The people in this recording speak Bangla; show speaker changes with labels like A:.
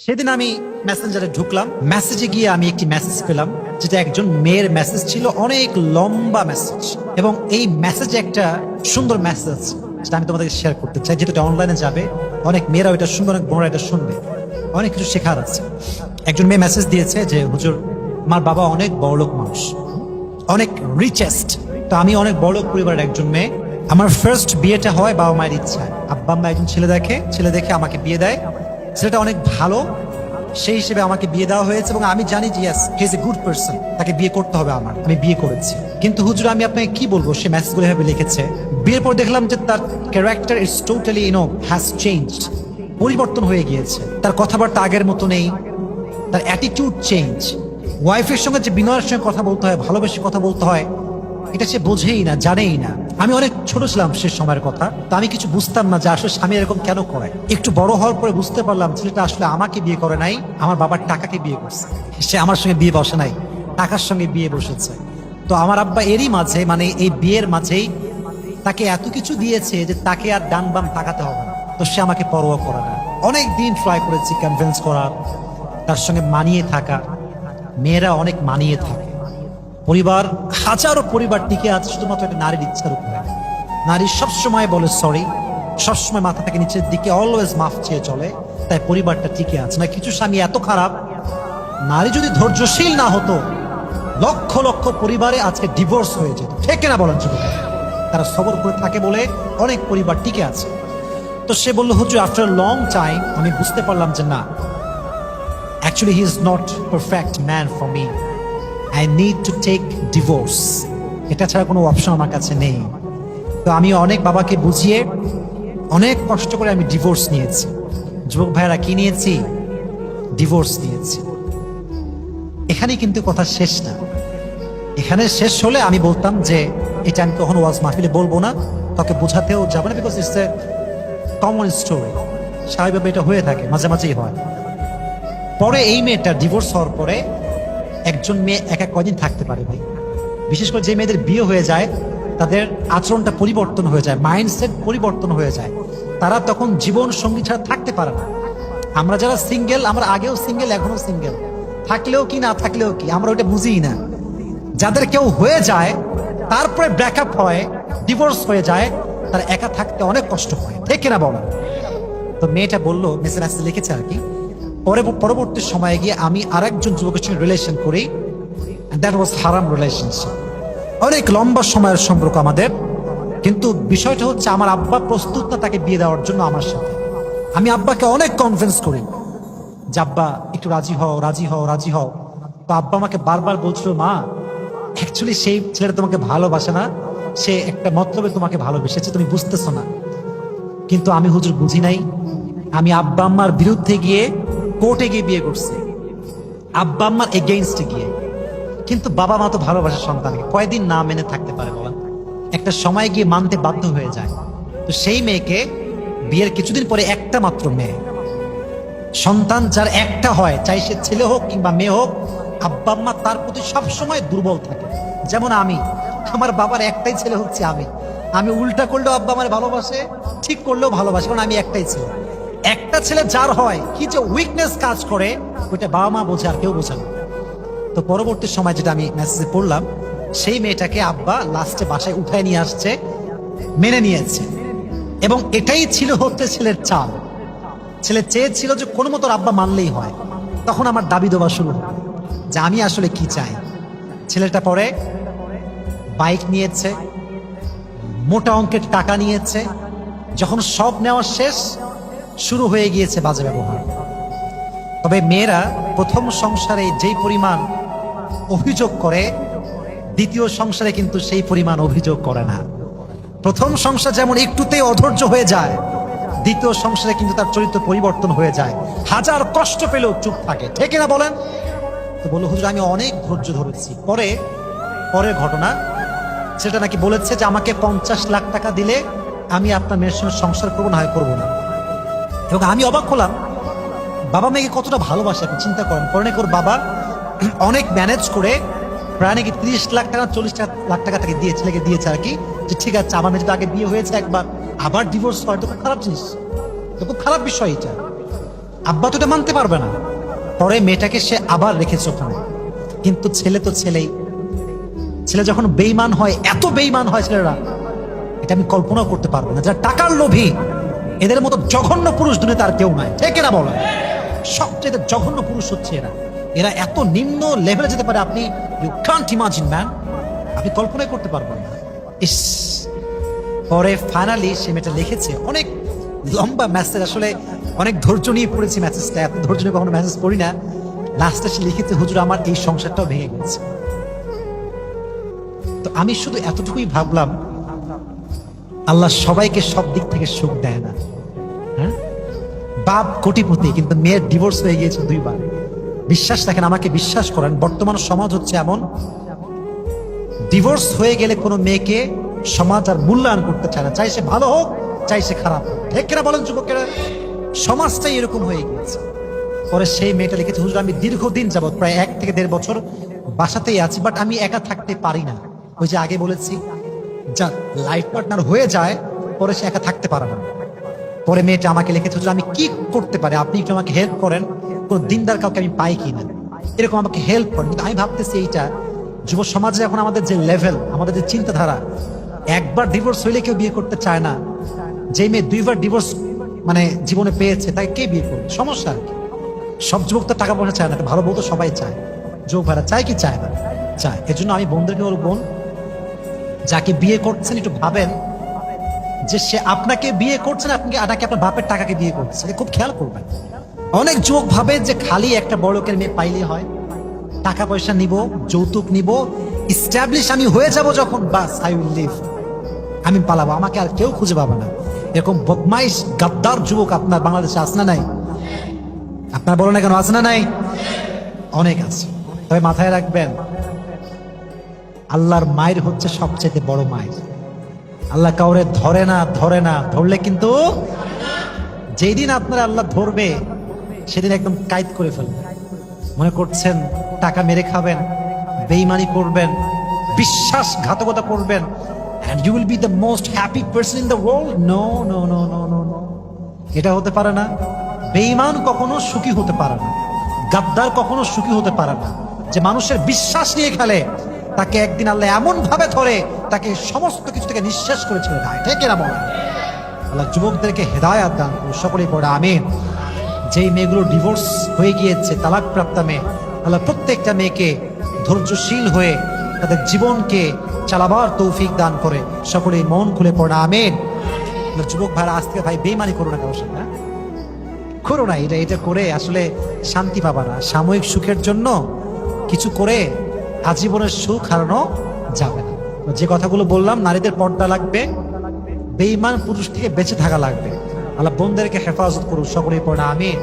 A: সেদিন আমি মেসেঞ্জারে ঢুকলাম, মেসেজে গিয়ে আমি একটি মেসেজ পেলাম, যেটা একজন মেয়ের মেসেজ ছিল, অনেক লম্বা মেসেজ, এবং এই মেসেজে একটা সুন্দর মেসেজ যেটা আমি তোমাদেরকে শেয়ার করতে চাই, যেটা অনলাইনে যাবে, অনেক মেয়েরা এটা শুনবে, অনেক বোনরা এটা শুনবে, অনেক কিছু শেখার আছে। একজন মেয়ে মেসেজ দিয়েছে যে, হুজুর, আমার বাবা অনেক বড়লোক মানুষ, অনেক রিচেস্ট, তো আমি অনেক বড়লোক পরিবারের একজন মেয়ে। আমার ফার্স্ট বিয়েটা হয় বাবা মায়ের ইচ্ছায়। আব্বা আম্মা একজন ছেলে দেখে আমাকে বিয়ে দেয়। ছেলেটা অনেক ভালো, সেই হিসেবে আমাকে বিয়ে দেওয়া হয়েছে, এবং আমি জানি যে yes, he is a good person, তাকে বিয়ে করতে হবে আমার। আমি বিয়ে করেছি। কিন্তু হুজুর, আমি আপনাকে কি বলবো, সে মেসেজগুলো এভাবে লিখেছে। বিয়ের পর দেখলাম যে তার character is totally has changed, পরিবর্তন হয়ে গিয়েছে। তার কথাবার্তা আগের মতো নেই, তার অ্যাটিটিউড চেঞ্জ। ওয়াইফের সঙ্গে যে বিনয়ের সঙ্গে কথা বলতে হয়, ভালোবেসে কথা বলতে হয়, এটা সে বোঝেই না, জানেই না। আমি অনেক ছোট ছিলাম সে সময়ের কথা, তো আমি কিছু বুঝতাম না যে আসলে স্বামী এরকম কেন করে। একটু বড় হওয়ার পরে বুঝতে পারলাম ছেলেটা আসলে আমাকে বিয়ে করে নাই, আমার বাবার টাকাকে বিয়ে করছে। সে আমার সঙ্গে বিয়ে বসে নাই, টাকার সঙ্গে বিয়ে বসেছে। তো আমার আব্বা এরই মাঝে, মানে এই বিয়ের মাঝেই তাকে এত কিছু দিয়েছে যে তাকে আর ডান বাম তাকাতে হবে না। তো সে আমাকে পরোয়া করে না। অনেক দিন ট্রাই করেছি কনভিন্স করার, তার সঙ্গে মানিয়ে থাকা। মেয়েরা অনেক মানিয়ে থাকে, পরিবার, হাজারো পরিবার টিকে আছে শুধুমাত্র একটা নারীর ইচ্ছার উপরে। নারী সবসময় বলে সরি, সবসময় মাথা থেকে নিচের দিকে অলওয়েজ মাফ চেয়ে চলে, তাই পরিবারটা টিকে আছে। না, কিছু স্বামী এত খারাপ, নারী যদি ধৈর্যশীল না হতো, লক্ষ লক্ষ পরিবারে আজকে ডিভোর্স হয়ে যেত। ঠিক না বলেন যুবক? তারা সবর করে থাকে বলে অনেক পরিবার টিকে আছে। তো সে বলল, হুজুর, আফটার লং টাইম আমি বুঝতে পারলাম যে না, actually he is not perfect man for me, I need to take divorce. এটা ছাড়া কোনো অপশন আমার কাছে নেই। তো আমি অনেক বাবাকে বুঝিয়ে, অনেক কষ্ট করে আমি ডিভোর্স নিয়েছি। যুবক ভাইয়েরা, কি নিয়েছি? ডিভোর্স নিয়েছি। এখানেই কিন্তু কথা শেষ না। এখানে শেষ হলে আমি বলতাম যে এটা আমি কখনো ওয়াজ মাহফিলে বলবো না, কাউকে বোঝাতেও যাবে না, because it's a common story. স্বাভাবিকভাবে এটা হয়ে থাকে, মাঝে মাঝেই হয়। পরে এই মেয়েটা ডিভোর্স হওয়ার পরে, একজন মেয়ে একা কয়দিন থাকতে পারে ভাই? বিশেষ করে যে মেয়েদের বিয়ে হয়ে যায়, তাদের আচরণটা পরিবর্তন হয়ে যায়, মাইন্ডসেট পরিবর্তন হয়ে যায়। তারা তখন জীবন সঙ্গী ছাড়া থাকতে পারে না। আমরা যারা সিঙ্গেল, আমরা আগেও সিঙ্গেল, এখনো সিঙ্গেল, থাকলেও কি না থাকলেও কি, আমরা ওইটা বুঝিই না। যাদের কেউ হয়ে যায়, তারপরে ব্রেকআপ হয়, ডিভোর্স হয়ে যায়, তার একা থাকতে অনেক কষ্ট হয়। ঠিক কিনা বলেন? তো মেয়েটা বললো, মেসেজ লিখেছে আর কি, পরবর্তী সময়ে গিয়ে আমি আরেকজন যুবকের সঙ্গে রিলেশন করি, দ্যাট ওয়াজ হারাম রিলেশনশিপ। অনেক লম্বা সময়ের সম্পর্ক আমাদের, কিন্তু বিষয়টা হচ্ছে আমার আব্বা প্রস্তুত না তাকে বিয়ে দেওয়ার জন্য আমার সাথে। আমি আব্বাকে অনেক কনভিন্স করি যে আব্বা একটু রাজি হও, রাজি হও, রাজি হও। তো আব্বা আমাকে বারবার বলছিল, মা, অ্যাকচুয়ালি সেই ছেলেটা তোমাকে ভালোবাসে না, সে একটা মতলবে তোমাকে ভালোবেসেছে, তুমি বুঝতেছো না। কিন্তু আমি হুজুর বুঝি নাই। আমি আব্বা আম্মার বিরুদ্ধে গিয়ে কোর্টে গিয়ে বিয়ে করছি, আব্বা আম্মার এগেইনস্টে গিয়ে। কিন্তু বাবা মা তো ভালোবাসে সন্তানকে, কয়দিন না মেনে থাকতে পারে বলেন? একটা সময় গিয়ে মানতে বাধ্য হয়ে যায়। তো সেই মেয়েকে বিয়ের কিছুদিন পরে, একটা মাত্র মেয়ে সন্তান যার একটা হয়, চাই সে ছেলে হোক কিংবা মেয়ে হোক, আব্বা আম্মা তার প্রতি সবসময় দুর্বল থাকে। যেমন আমি, আমার বাবার একটাই ছেলে হচ্ছে আমি। আমি উল্টা করলেও আব্বা আমার ভালোবাসে, ঠিক করলেও ভালোবাসে, কারণ আমি একটাই ছেলে। একটা ছেলে যার হয়, কি যে উইকনেস কাজ করে, ওইটা বাবা মা বোঝে, আর কেউ বোঝে না। তো পরবর্তী সময় যেটা আমি মেসেজে পড়লাম, সেই মেয়েটাকে আব্বা লাস্টে বাসায় উঠায় নিয়ে আসছে, মেনে নিয়েছে। এবং এটাই ছিল হচ্ছে ছেলের চাল। ছেলে চেয়েছিল যে কোনো মতো আব্বা মানলেই হয়। তখন আমার দাবি দেওয়া শুরু হলো যে আমি আসলে কি চাই। ছেলেটা পরে বাইক নিয়েছে, মোটা অঙ্কের টাকা নিয়েছে। যখন সব নেওয়া শেষ, শুরু হয়ে গিয়েছে বাজে ব্যবহার। তবে মেয়েরা প্রথম সংসারে যেই পরিমাণ অভিযোগ করে, দ্বিতীয় সংসারে কিন্তু সেই পরিমাণ অভিযোগ করে না। প্রথম সংসার যেমন একটুতেই অধৈর্য হয়ে যায়, দ্বিতীয় সংসারে কিন্তু তার চরিত্র পরিবর্তন হয়ে যায়। হাজার কষ্ট পেলেও চুপ থাকে। ঠিক না বলেন? তো বললো, হুজুর, আমি অনেক ধৈর্য ধরেছি। পরের ঘটনা, সেটা নাকি বলেছে যে আমাকে 50 লাখ টাকা দিলে আমি আপনার মেয়ের সঙ্গে সংসার করবো, না হয় করবো না। এবং আমি অবাক হলাম, বাবা মেয়েকে কতটা ভালোবাসে আপনি চিন্তা করেন। পরে নাকি ওর বাবা অনেক ম্যানেজ করে প্রায় নাকি 30 লাখ টাকা, 40 লাখ টাকা তাকে দিয়ে, ছেলেকে দিয়েছে আর কি, যে ঠিক আছে, আমার মেয়ে যেটা আগে বিয়ে হয়েছে একবার, আবার ডিভোর্স হয়, তো খুব খারাপ জিনিস, তো খুব খারাপ বিষয় এটা। আব্বা তো এটা মানতে পারবে না। পরে মেয়েটাকে সে আবার রেখেছে ওখানে। কিন্তু ছেলে তো ছেলেই, ছেলে যখন বেঈমান হয়, এত বেঈমান হয় ছেলেরা, এটা আমি কল্পনাও করতে পারবো না। যারা টাকার লোভী, এদের মতো জঘন্য পুরুষ দুনিয়াতে আর কেউ নাই, ঠিক এরা বলে। সবচেয়ে জঘন্য পুরুষ হচ্ছে এরা। এরা এত নিম্ন লেভেলে যেতে পারে, আপনি ইউ কান্ট ইমাজিন ম্যান, আপনি কল্পনাই করতে পারবেন না। ইস, পরে ফাইনালি সে মেয়েটা লিখেছে অনেক লম্বা মেসেজ, আসলে অনেক ধৈর্য নিয়ে পড়েছি মেসেজটা, এত ধৈর্য নিয়ে কখনো মেসেজ পড়ি না। লাস্টে সে লিখেছে, হুজুর আমার এই সংসারটাও ভেঙে গেছে। তো আমি শুধু এতটুকুই ভাবলাম, আল্লাহ সবাইকে সব দিক থেকে সুখ দেয় না। হ্যাঁ, বাপ কোটিপতি কিন্তু মেয়ের ডিভোর্স হয়ে গিয়েছে 2 বার। বিশ্বাস রাখেন, আমাকে বিশ্বাস করেন, বর্তমান সমাজ হচ্ছে এমন, ডিভোর্স হয়ে গেলে কোনো মেয়েকে সমাজ আর মূল্যায়ন করতে চায় না, চাই সে ভালো হোক চাই সে খারাপ হোক, ঠিক কিনা বলেন যুবকেরা? সমাজটাই এরকম হয়ে গিয়েছে। পরে সেই মেয়েটা লিখেছে, হুজুর আমি দীর্ঘদিন যাবত প্রায় 1 থেকে 1.5 বছর বাসাতেই আছি, বাট আমি একা থাকতে পারি না। ওই যে আগে বলেছি, যা লাইফ পার্টনার হয়ে যায় পরে সে একা থাকতে পারে না। পরে মেয়েটা আমাকে লিখেছে, হুজুর আমি কি করতে পারি, আপনি একটু আমাকে হেল্প করেন, কোন দিনদার কাউকে আমি পাই কিনা, এরকম আমাকে হেল্প করেন। কিন্তু আমি ভাবতেছি, এইটা যুব সমাজে এখন আমাদের যে লেভেল, আমাদের যে চিন্তাধারা, একবার ডিভোর্স হইলে কেউ বিয়ে করতে চায় না। যে মেয়ে 2 বার ডিভোর্স মানে জীবনে পেয়েছে তাকে কে বিয়ে করবে? সমস্যা আর কি। সব যুবক তো টাকা পয়সা চায় না, ভালো বউ তো সবাই চায়। যুবক ভাইরা চায় কি চায় না? চায়। এজন্য আমি বোনদেরকে বলব, বোন যাকে বিয়ে করছেন একটু ভাবেন যে সে আপনাকে বিয়ে করছে না, আপনাকে আপনার বাপের টাকাকে বিয়ে করছে, খুব খেয়াল করবেন। অনেক যুবক ভাবে যে খালি একটা বড়লোকের মেয়ে পাইলেই হয়, টাকা পয়সা নিব, যৌতুক নিব, ইস্টাবলিশ আমি হয়ে যাব যখন, বাস আই উইল লিভ, আমি পালাবো, আমাকে আর কেউ খুঁজে পাবে না। এরকম বদমাইশ গাদ্দার যুবক আপনার বাংলাদেশে আছে না নাই? আপনার বলো না কেন, আছে না নাই? অনেক আছে। তবে মাথায় রাখবেন, আল্লাহর মায়ের হচ্ছে সবচেয়ে বড় মায়ের। আল্লাহ কাউরে ধরে না, ধরলে কিন্তু যেই দিন আপনার আল্লাহ ধরবে সেদিন একদম কায়েদ করে ফেলবে। মনে করছেন টাকা মেরে খাবেন, বেঈমানি করবেন, বিশ্বাসঘাতকতা করবেন, and you will be the most happy person in the world? No, no, no, no, no, no. এটা হতে পারে না। বেঈমান কখনো সুখী হতে পারে না, গাদ্দার কখনো সুখী হতে পারে না। যে মানুষের বিশ্বাস নিয়ে খেলে, তাকে একদিন আল্লাহ এমন ভাবে ধরে, তাকে সমস্ত কিছু থেকে নিঃশেষ করে ছেড়ে দেয়, ঠিক এরা বলে। আল্লাহ যুবকদেরকে হেদায়াত দান করুন, সকলেই পড়ে আমিন। যেই মেয়েগুলো ডিভোর্স হয়ে গিয়েছে, তালাক প্রাপ্তা মেয়ে, আল্লাহ প্রত্যেকটা মেয়েকে ধৈর্যশীল হয়ে তাদের জীবনকে চালাবার তৌফিক দান করে, সকলেই মন খুলে পড়ে আমিন। যুবক ভাইরা, আজকে ভাই বেঈমানি করো না কারোর সাথে, হ্যাঁ? করো না। এটা করে আসলে শান্তি পাবা না। সাময়িক সুখের জন্য কিছু করে আজীবনের সুখ হারানো যাবে না। যে কথাগুলো বললাম, নারীদের পর্দা লাগবে, বেঈমান পুরুষ থেকে বেঁচে থাকা লাগবে। আল্লাহ বোনদেরকে হেফাজত করুন, সকলেই পড়ে আমিন।